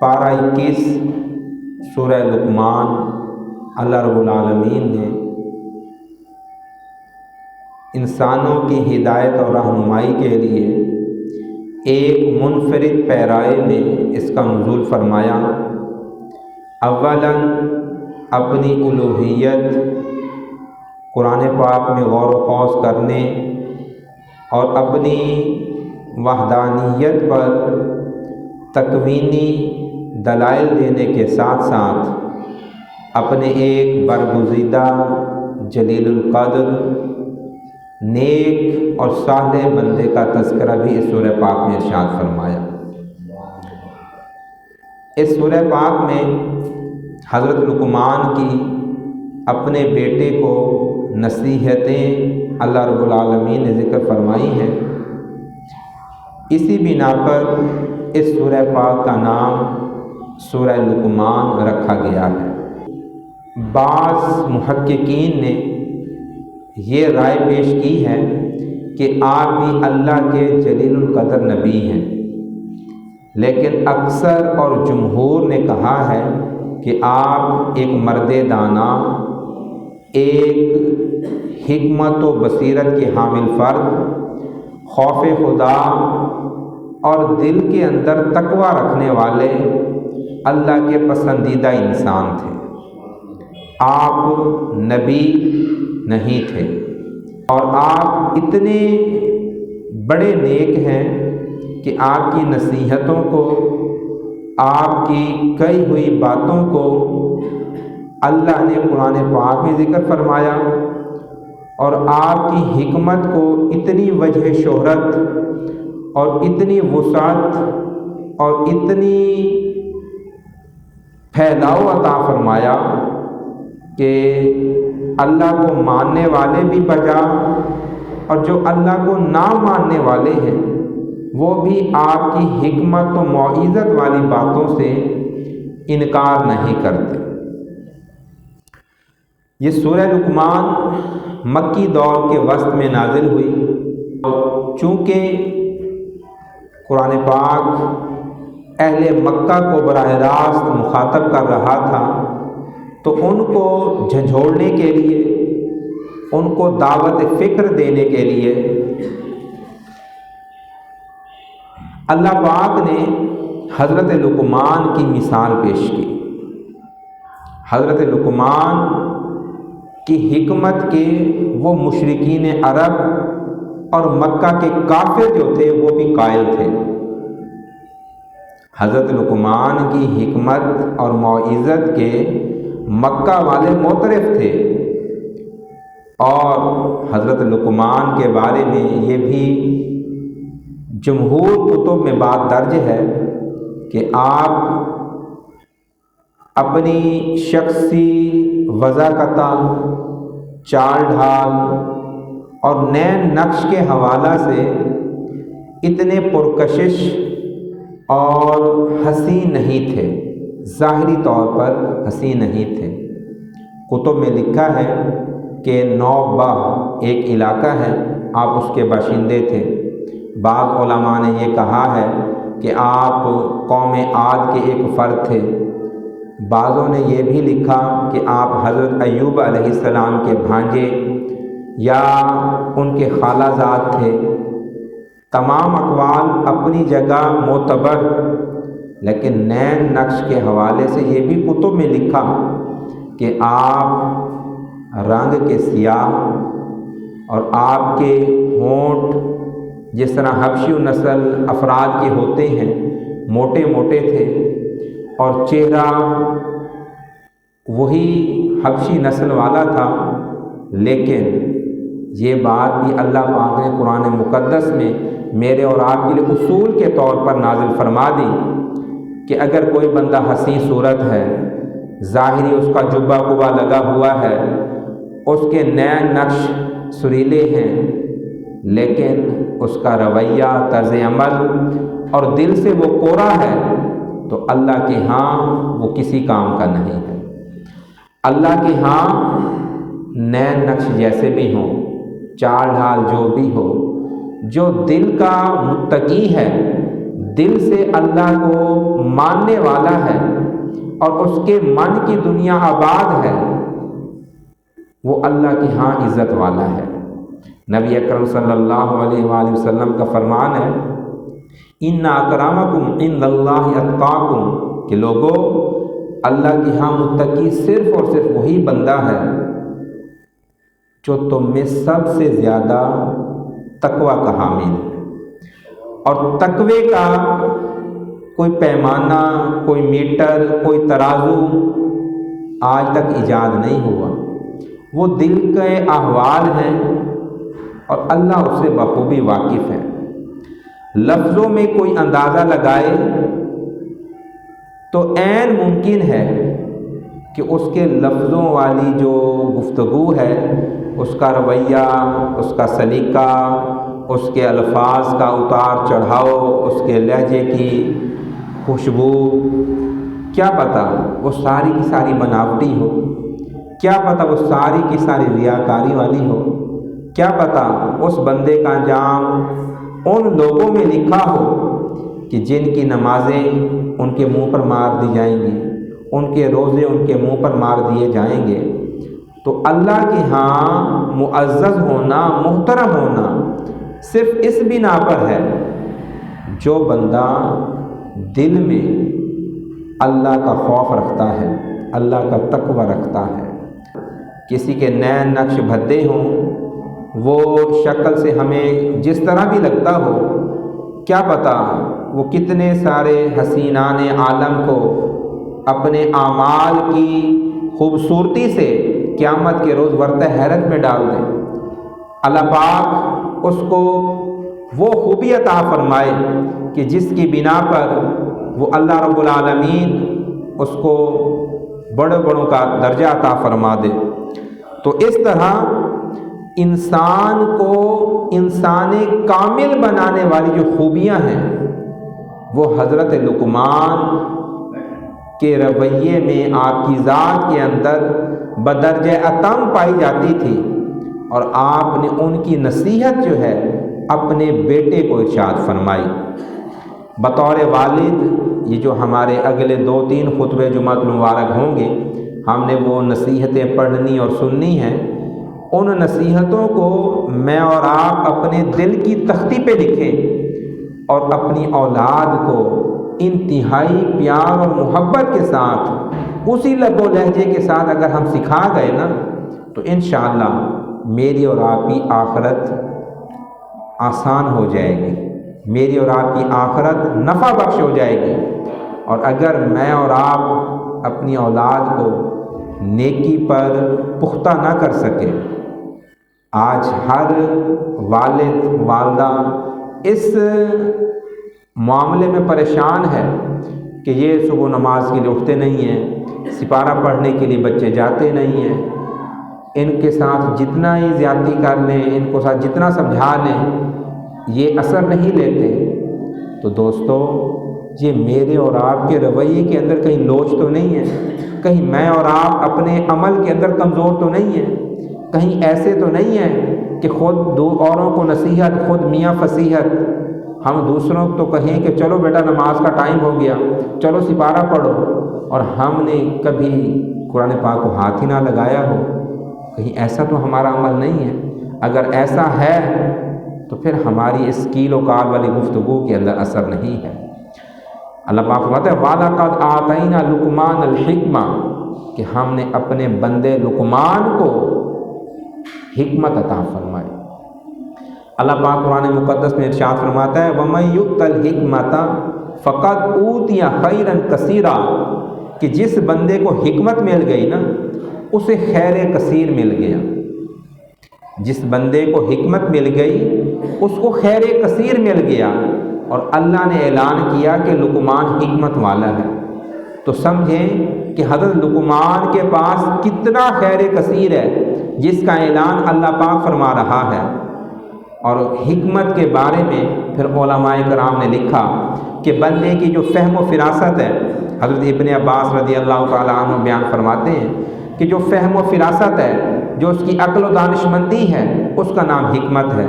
پارہ 21 سورہ لقمان۔ اللہ رب العالمین نے انسانوں کی ہدایت اور رہنمائی کے لیے ایک منفرد پیرائے میں اس کا نزول فرمایا۔ اولاً اپنی الوہیت قرآن پاک میں غور و خوض کرنے اور اپنی وحدانیت پر تکوینی دلائل دینے کے ساتھ ساتھ اپنے ایک برگزیدہ جلیل القدر نیک اور صالح بندے کا تذکرہ بھی اس سورہ پاک میں ارشاد فرمایا۔ اس سورہ پاک میں حضرت لقمان کی اپنے بیٹے کو نصیحتیں اللہ رب العالمین نے ذکر فرمائی ہیں۔ اسی بنا پر اس سورہ پاک کا نام سورہ لقمان رکھا گیا ہے۔ بعض محققین نے یہ رائے پیش کی ہے کہ آپ بھی اللہ کے جلیل القدر نبی ہیں، لیکن اکثر اور جمہور نے کہا ہے کہ آپ ایک مرد دانا، ایک حکمت و بصیرت کے حامل فرد، خوف خدا اور دل کے اندر تقوی رکھنے والے اللہ کے پسندیدہ انسان تھے۔ آپ نبی نہیں تھے، اور آپ اتنے بڑے نیک ہیں کہ آپ کی نصیحتوں کو، آپ کی کہی ہوئی باتوں کو اللہ نے قرآن پاک میں ذکر فرمایا، اور آپ کی حکمت کو اتنی وجہ شہرت اور اتنی وسعت اور اتنی پھیلاؤ عطا فرمایا کہ اللہ کو ماننے والے بھی بجا اور جو اللہ کو نہ ماننے والے ہیں وہ بھی آپ کی حکمت و موعظت والی باتوں سے انکار نہیں کرتے۔ یہ سورہ لقمان مکی دور کے وسط میں نازل ہوئی، چونکہ قرآن پاک اہل مکہ کو براہ راست مخاطب کر رہا تھا، تو ان کو جھنجھوڑنے کے لیے، ان کو دعوت فکر دینے کے لیے اللہ پاک نے حضرت لقمان کی مثال پیش کی۔ حضرت لقمان کی حکمت کے وہ مشرکین عرب اور مکہ کے کافر جو تھے وہ بھی قائل تھے۔ حضرت لقمان کی حکمت اور موعظت کے مکہ والے معترف تھے، اور حضرت لقمان کے بارے میں یہ بھی جمہور کتب میں بات درج ہے کہ آپ اپنی شخصی وضاقتہ، چال ڈھال اور نئے نقش کے حوالہ سے اتنے پرکشش اور حسین نہیں تھے، ظاہری طور پر حسین نہیں تھے۔ کتب میں لکھا ہے کہ نوبہ ایک علاقہ ہے، آپ اس کے باشندے تھے۔ بعض علماء نے یہ کہا ہے کہ آپ قوم عاد کے ایک فرد تھے۔ بعضوں نے یہ بھی لکھا کہ آپ حضرت ایوب علیہ السلام کے بھانجے یا ان کے خالہ زاد تھے۔ تمام اقوال اپنی جگہ معتبر، لیکن نئے نقش کے حوالے سے یہ بھی کتب میں لکھا کہ آپ رنگ کے سیاہ، اور آپ کے ہونٹ جس طرح حبشی نسل افراد کے ہوتے ہیں موٹے موٹے تھے، اور چہرہ وہی حبشی نسل والا تھا۔ لیکن یہ بات بھی اللہ پاک نے قرآن مقدس میں میرے اور آپ کے لیے اصول کے طور پر نازل فرما دی کہ اگر کوئی بندہ حسین صورت ہے، ظاہری اس کا جبہ قبا لگا ہوا ہے، اس کے نئے نقش سریلے ہیں، لیکن اس کا رویہ، طرز عمل اور دل سے وہ کوڑا ہے، تو اللہ کے ہاں وہ کسی کام کا نہیں ہے۔ اللہ کے ہاں نئے نقش جیسے بھی ہوں، چال ڈھال جو بھی ہو، جو دل کا متقی ہے، دل سے اللہ کو ماننے والا ہے اور اس کے من کی دنیا آباد ہے، وہ اللہ کے ہاں عزت والا ہے۔ نبی اکرم صلی اللہ علیہ وآلہ وسلم کا فرمان ہے، ان اکرمکم عند اللہ اتقاکم، کہ لوگوں اللہ کے ہاں متقی صرف اور صرف وہی بندہ ہے جو تم میں سب سے زیادہ تقوی کا حامل ہے۔ اور تقوی کا کوئی پیمانہ، کوئی میٹر، کوئی ترازو آج تک ایجاد نہیں ہوا، وہ دل کے احوال ہیں اور اللہ اس سے بخوبی واقف ہے۔ لفظوں میں کوئی اندازہ لگائے تو عین ممکن ہے کہ اس کے لفظوں والی جو گفتگو ہے، اس کا رویہ، اس کا سلیقہ، اس کے الفاظ کا اتار چڑھاؤ، اس کے لہجے کی خوشبو، کیا پتہ وہ ساری کی ساری بناوٹی ہو، کیا پتہ وہ ساری کی ساری ریاکاری والی ہو، کیا پتہ اس بندے کا انجام ان لوگوں میں لکھا ہو کہ جن کی نمازیں ان کے منہ پر مار دی جائیں گی، ان کے روزے ان کے منہ پر مار دیے جائیں گے۔ تو اللہ کے ہاں معزز ہونا، محترم ہونا صرف اس بنا پر ہے جو بندہ دل میں اللہ کا خوف رکھتا ہے، اللہ کا تقوی رکھتا ہے۔ کسی کے نین نقش بھدے ہوں، وہ شکل سے ہمیں جس طرح بھی لگتا ہو، کیا پتہ وہ کتنے سارے حسینان عالم کو اپنے اعمال کی خوبصورتی سے قیامت کے روز ورطہ حیرت میں ڈال دیں۔ اللہ پاک اس کو وہ خوبی عطا فرمائے کہ جس کی بنا پر وہ اللہ رب العالمین اس کو بڑے بڑوں کا درجہ عطا فرما دے۔ تو اس طرح انسان کو انسان کامل بنانے والی جو خوبیاں ہیں وہ حضرت لقمان کے رویے میں، آپ کی ذات کے اندر بدرجہ اتم پائی جاتی تھی، اور آپ نے ان کی نصیحت جو ہے اپنے بیٹے کو ارشاد فرمائی۔ بطور والد یہ جو ہمارے اگلے 2-3 خطبے جمعہ المبارک ہوں گے، ہم نے وہ نصیحتیں پڑھنی اور سننی ہیں۔ ان نصیحتوں کو میں اور آپ اپنے دل کی تختی پہ لکھیں اور اپنی اولاد کو انتہائی پیار اور محبت کے ساتھ، اسی لب و لہجے کے ساتھ اگر ہم سکھا گئے نا، تو انشاءاللہ میری اور آپ کی آخرت آسان ہو جائے گی، میری اور آپ کی آخرت نفع بخش ہو جائے گی۔ اور اگر میں اور آپ اپنی اولاد کو نیکی پر پختہ نہ کر سکے، آج ہر والد والدہ اس معاملے میں پریشان ہے کہ یہ صبح نماز کے لیے اٹھتے نہیں ہیں، سپارہ پڑھنے کے لیے بچے جاتے نہیں ہیں، ان کے ساتھ جتنا ہی زیادتی کر لیں، ان کو ساتھ جتنا سمجھا لیں، یہ اثر نہیں لیتے۔ تو دوستو، یہ میرے اور آپ کے رویے کے اندر کہیں لوچ تو نہیں ہے، کہیں میں اور آپ اپنے عمل کے اندر کمزور تو نہیں ہیں، کہیں ایسے تو نہیں ہے کہ خود اوروں کو نصیحت، خود میاں فصیحت، ہم دوسروں کو تو کہیں کہ چلو بیٹا نماز کا ٹائم ہو گیا، چلو سپارہ پڑھو، اور ہم نے کبھی قرآن پاک کو ہاتھ ہی نہ لگایا ہو۔ کہیں ایسا تو ہمارا عمل نہیں ہے۔ اگر ایسا ہے تو پھر ہماری اس کیل و کال والی گفتگو کے اندر اثر نہیں ہے۔ اللہ پاک فرماتا ہے وَلَقَدْ آتَيْنَا لُقْمَانَ الْحِكْمَةَ، کہ ہم نے اپنے بندے لقمان کو حکمت عطا فرمائی۔ اللہ پاک قرآن مقدس میں ارشاد فرماتا ہے وَمَن يُؤْتَ الْحِكْمَةَ فَقَدْ أُوتِيَ خَيْرًا كَثِيرًا، کہ جس بندے کو حکمت مل گئی نا، اسے خیر کثیر مل گیا۔ جس بندے کو حکمت مل گئی اس کو خیر کثیر مل گیا، اور اللہ نے اعلان کیا کہ لقمان حکمت والا ہے۔ تو سمجھیں کہ حضرت لقمان کے پاس کتنا خیر کثیر ہے جس کا اعلان اللہ پاک فرما رہا ہے۔ اور حکمت کے بارے میں پھر علماء کرام نے لکھا کہ بندے کی جو فہم و فراست ہے، حضرت ابن عباس رضی اللہ تعالیٰ عنہ بیان فرماتے ہیں کہ جو فہم و فراست ہے، جو اس کی عقل و دانش مندی ہے، اس کا نام حکمت ہے۔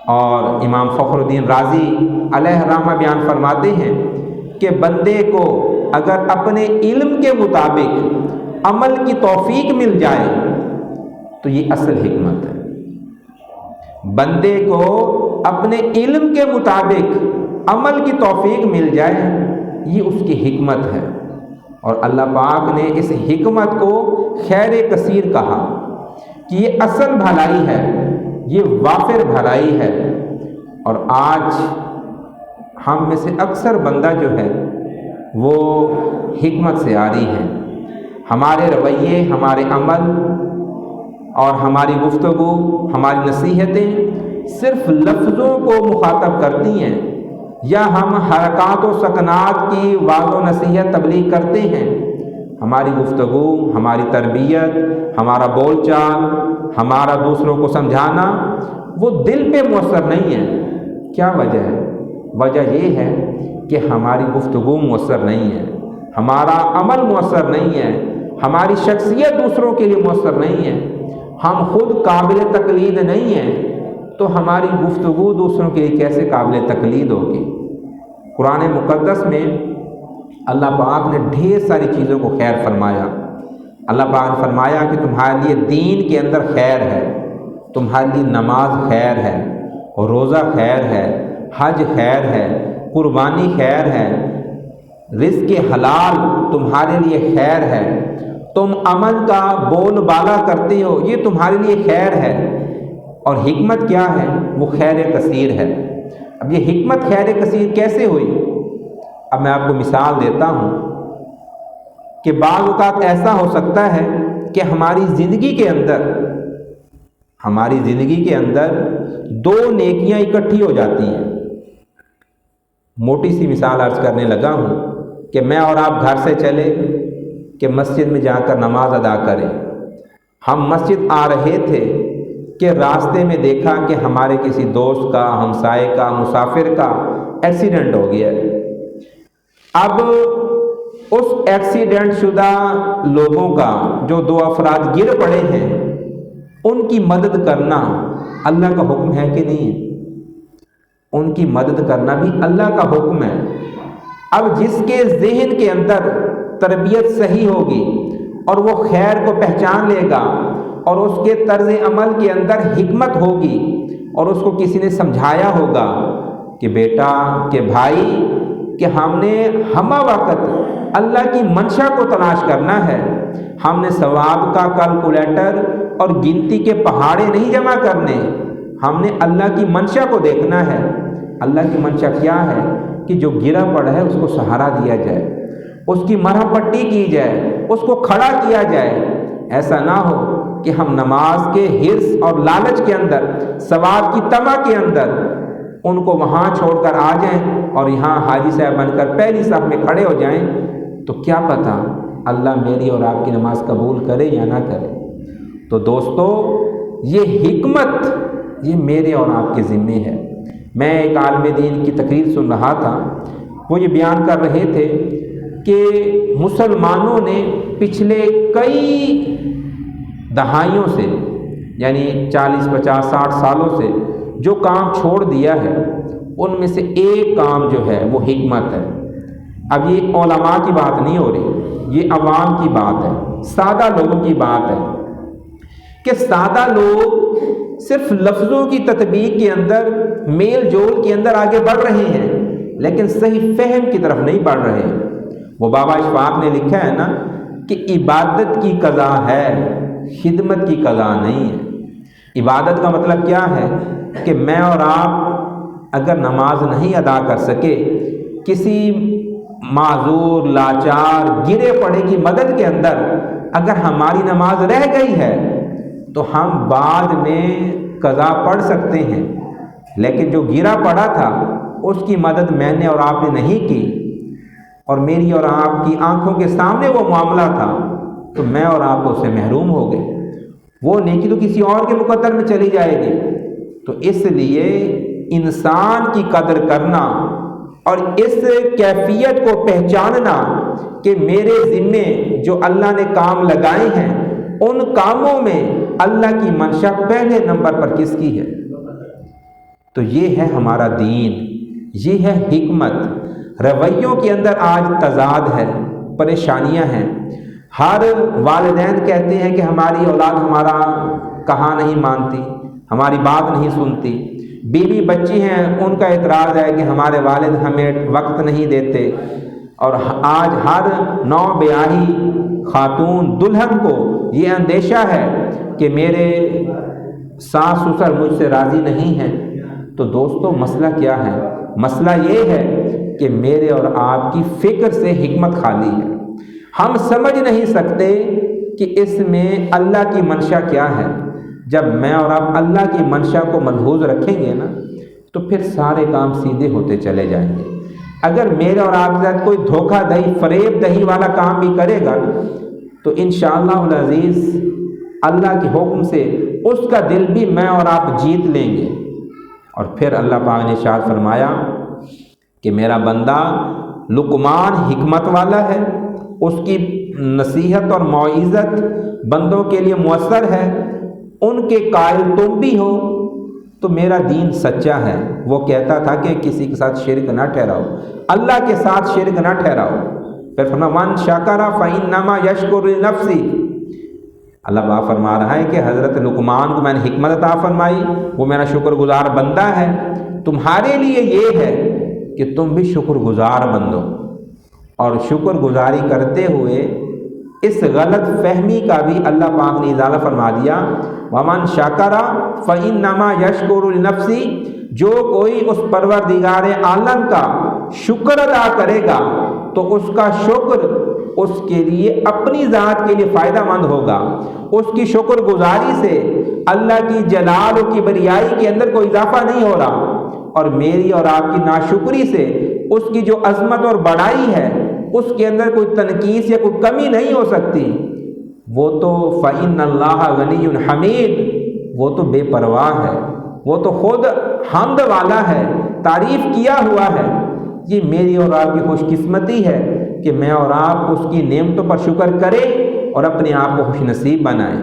اور امام فخر الدین رازی علیہ الرحمہ بیان فرماتے ہیں کہ بندے کو اگر اپنے علم کے مطابق عمل کی توفیق مل جائے تو یہ اصل حکمت ہے۔ بندے کو اپنے علم کے مطابق عمل کی توفیق مل جائے یہ اس کی حکمت ہے، اور اللہ پاک نے اس حکمت کو خیر کثیر کہا کہ یہ اصل بھلائی ہے، یہ وافر بھلائی ہے۔ اور آج ہم میں سے اکثر بندہ جو ہے وہ حکمت سے عاری ہے، ہمارے رویے، ہمارے عمل اور ہماری گفتگو، ہماری نصیحتیں صرف لفظوں کو مخاطب کرتی ہیں، یا ہم حرکات و سکنات کی وعظ و نصیحت تبلیغ کرتے ہیں، ہماری گفتگو، ہماری تربیت، ہمارا بول چال، ہمارا دوسروں کو سمجھانا وہ دل پہ مؤثر نہیں ہے۔ کیا وجہ ہے؟ وجہ یہ ہے کہ ہماری گفتگو مؤثر نہیں ہے، ہمارا عمل مؤثر نہیں ہے، ہماری شخصیت دوسروں کے لیے مؤثر نہیں ہے، ہم خود قابل تقلید نہیں ہیں، تو ہماری گفتگو دوسروں کے لیے کیسے قابل تقلید ہوگی؟ قرآن مقدس میں اللہ پاک نے ڈھیر ساری چیزوں کو خیر فرمایا۔ اللہ پاک نے فرمایا کہ تمہارے لیے دین کے اندر خیر ہے، تمہارے لیے نماز خیر ہے، روزہ خیر ہے، حج خیر ہے، قربانی خیر ہے، رزق حلال تمہارے لیے خیر ہے، تم امن کا بول بالا کرتے ہو یہ تمہارے لیے خیر ہے۔ اور حکمت کیا ہے؟ وہ خیر کثیر ہے۔ اب یہ حکمت خیر کثیر کیسے ہوئی؟ اب میں آپ کو مثال دیتا ہوں کہ بعض اوقات ایسا ہو سکتا ہے کہ ہماری زندگی کے اندر دو نیکیاں اکٹھی ہو جاتی ہیں۔ موٹی سی مثال عرض کرنے لگا ہوں کہ میں اور آپ گھر سے چلے کہ مسجد میں جا کر نماز ادا کریں۔ ہم مسجد آ رہے تھے کہ راستے میں دیکھا کہ ہمارے کسی دوست کا، ہمسائے کا، مسافر کا ایکسیڈنٹ ہو گیا ہے۔ اب اس ایکسیڈنٹ شدہ لوگوں کا جو دو افراد گر پڑے ہیں ان کی مدد کرنا اللہ کا حکم ہے کہ نہیں ہے؟ ان کی مدد کرنا بھی اللہ کا حکم ہے۔ اب جس کے ذہن کے اندر تربیت صحیح ہوگی اور وہ خیر کو پہچان لے گا اور اس کے طرز عمل کے اندر حکمت ہوگی اور اس کو کسی نے سمجھایا ہوگا کہ بیٹا، کہ بھائی، کہ ہم نے ہمہ وقت اللہ کی منشا کو تلاش کرنا ہے، ہم نے ثواب کا کیلکولیٹر اور گنتی کے پہاڑے نہیں جمع کرنے، ہم نے اللہ کی منشا کو دیکھنا ہے۔ اللہ کی منشا کیا ہے؟ کہ جو گرا پڑا ہے اس کو سہارا دیا جائے، اس کی مرہم پٹی کی جائے، اس کو کھڑا کیا جائے۔ ایسا نہ ہو کہ ہم نماز کے حرص اور لالچ کے اندر، ثواب کی طمع کے اندر ان کو وہاں چھوڑ کر آ جائیں اور یہاں حاجی صاحب بن کر پہلی صف میں کھڑے ہو جائیں، تو کیا پتہ اللہ میری اور آپ کی نماز قبول کرے یا نہ کرے۔ تو دوستو، یہ حکمت یہ میرے اور آپ کے ذمے ہے۔ میں ایک عالم دین کی تقریر سن رہا تھا، وہ یہ بیان کر رہے تھے کہ مسلمانوں نے پچھلے کئی دہائیوں سے، یعنی 40، 50، 60 سالوں سے جو کام چھوڑ دیا ہے ان میں سے ایک کام جو ہے وہ حکمت ہے۔ اب یہ علماء کی بات نہیں ہو رہی، یہ عوام کی بات ہے، سادہ لوگوں کی بات ہے کہ سادہ لوگ صرف لفظوں کی تطبیق کے اندر، میل جول کے اندر آگے بڑھ رہے ہیں لیکن صحیح فہم کی طرف نہیں بڑھ رہے۔ وہ بابا اشفاق نے لکھا ہے نا کہ عبادت کی قضا ہے، خدمت کی قضا نہیں ہے۔ عبادت کا مطلب کیا ہے کہ میں اور آپ اگر نماز نہیں ادا کر سکے، کسی معذور، لاچار، گرے پڑے کی مدد کے اندر اگر ہماری نماز رہ گئی ہے تو ہم بعد میں قضا پڑھ سکتے ہیں، لیکن جو گرا پڑا تھا اس کی مدد میں نے اور آپ نے نہیں کی، اور میری اور آپ کی آنکھوں کے سامنے وہ معاملہ تھا، تو میں اور آپ اس سے محروم ہو گئے۔ وہ نیکی تو کسی اور کے مقدر میں چلی جائے گی۔ تو اس لیے انسان کی قدر کرنا اور اس کیفیت کو پہچاننا کہ میرے ذمے جو اللہ نے کام لگائے ہیں ان کاموں میں اللہ کی منشا پہلے نمبر پر کس کی ہے؟ تو یہ ہے ہمارا دین، یہ ہے حکمت۔ رویوں کے اندر آج تضاد ہے، پریشانیاں ہیں۔ ہر والدین کہتے ہیں کہ ہماری اولاد ہمارا کہا نہیں مانتی، ہماری بات نہیں سنتی۔ بیوی بچی ہیں، ان کا اعتراض ہے کہ ہمارے والد ہمیں وقت نہیں دیتے۔ اور آج ہر نو بیاہی خاتون دلہن کو یہ اندیشہ ہے کہ میرے ساس سسر مجھ سے راضی نہیں ہیں۔ تو دوستو مسئلہ کیا ہے؟ مسئلہ یہ ہے کہ میرے اور آپ کی فکر سے حکمت خالی ہے۔ ہم سمجھ نہیں سکتے کہ اس میں اللہ کی منشا کیا ہے۔ جب میں اور آپ اللہ کی منشا کو ملحوظ رکھیں گے نا تو پھر سارے کام سیدھے ہوتے چلے جائیں گے۔ اگر میرے اور آپ کے ساتھ کوئی دھوکہ دہی، فریب دہی والا کام بھی کرے گا تو انشاءاللہ العزیز اللہ کے حکم سے اس کا دل بھی میں اور آپ جیت لیں گے۔ اور پھر اللہ پاک نے ارشاد فرمایا کہ میرا بندہ لقمان حکمت والا ہے، اس کی نصیحت اور موعظت بندوں کے لیے مؤثر ہے، ان کے قائل تم بھی ہو تو میرا دین سچا ہے۔ وہ کہتا تھا کہ کسی کے ساتھ شرک نہ ٹھہراؤ، اللہ کے ساتھ شرک نہ ٹھہراؤ۔ پھر فرمایا من شکر فإنما یشکر لنفسہ۔ اللہ پاک فرما رہا ہے کہ حضرت لقمان کو میں نے حکمت عطا فرمائی، وہ میرا شکر گزار بندہ ہے۔ تمہارے لیے یہ ہے کہ تم بھی شکر گزار بندو، اور شکر گزاری کرتے ہوئے اس غلط فہمی کا بھی اللہ پاک نے ازالہ فرما دیا وَمَن شَكَرَ فَإِنَّمَا يَشْكُرُ لِنَفْسِهِ۔ جو کوئی اس پروردگار عالم کا شکر ادا کرے گا تو اس کا شکر اس کے لیے اپنی ذات کے لیے فائدہ مند ہوگا۔ اس کی شکر گزاری سے اللہ کی جلال و کبریائی کے اندر کوئی اضافہ نہیں ہو رہا، اور میری اور آپ کی ناشکری سے اس کی جو عظمت اور بڑائی ہے اس کے اندر کوئی تنقیص یا کوئی کمی نہیں ہو سکتی۔ وہ تو فَإِنَّ اللَّهَ غَنِيٌّ حَمِيدٌ، وہ تو بے پرواہ ہے، وہ تو خود حمد والا ہے، تعریف کیا ہوا ہے۔ یہ میری اور آپ کی خوش قسمتی ہے کہ میں اور آپ اس کی نعمتوں پر شکر کریں اور اپنے آپ کو خوش نصیب بنائیں۔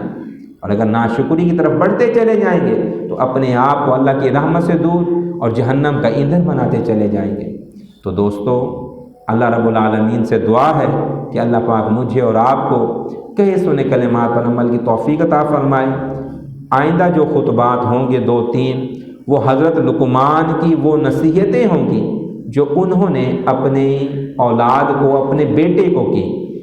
اور اگر ناشکری کی طرف بڑھتے چلے جائیں گے تو اپنے آپ کو اللہ کی رحمت سے دور اور جہنم کا ایندھن بناتے چلے جائیں گے۔ تو دوستو اللہ رب العالمین سے دعا ہے کہ اللہ پاک مجھے اور آپ کو کہے سنے کلمات پر عمل کی توفیق عطا فرمائے۔ آئندہ جو خطبات ہوں گے 2-3 وہ حضرت لقمان کی وہ نصیحتیں ہوں گی جو انہوں نے اپنے اولاد کو، اپنے بیٹے کو کی۔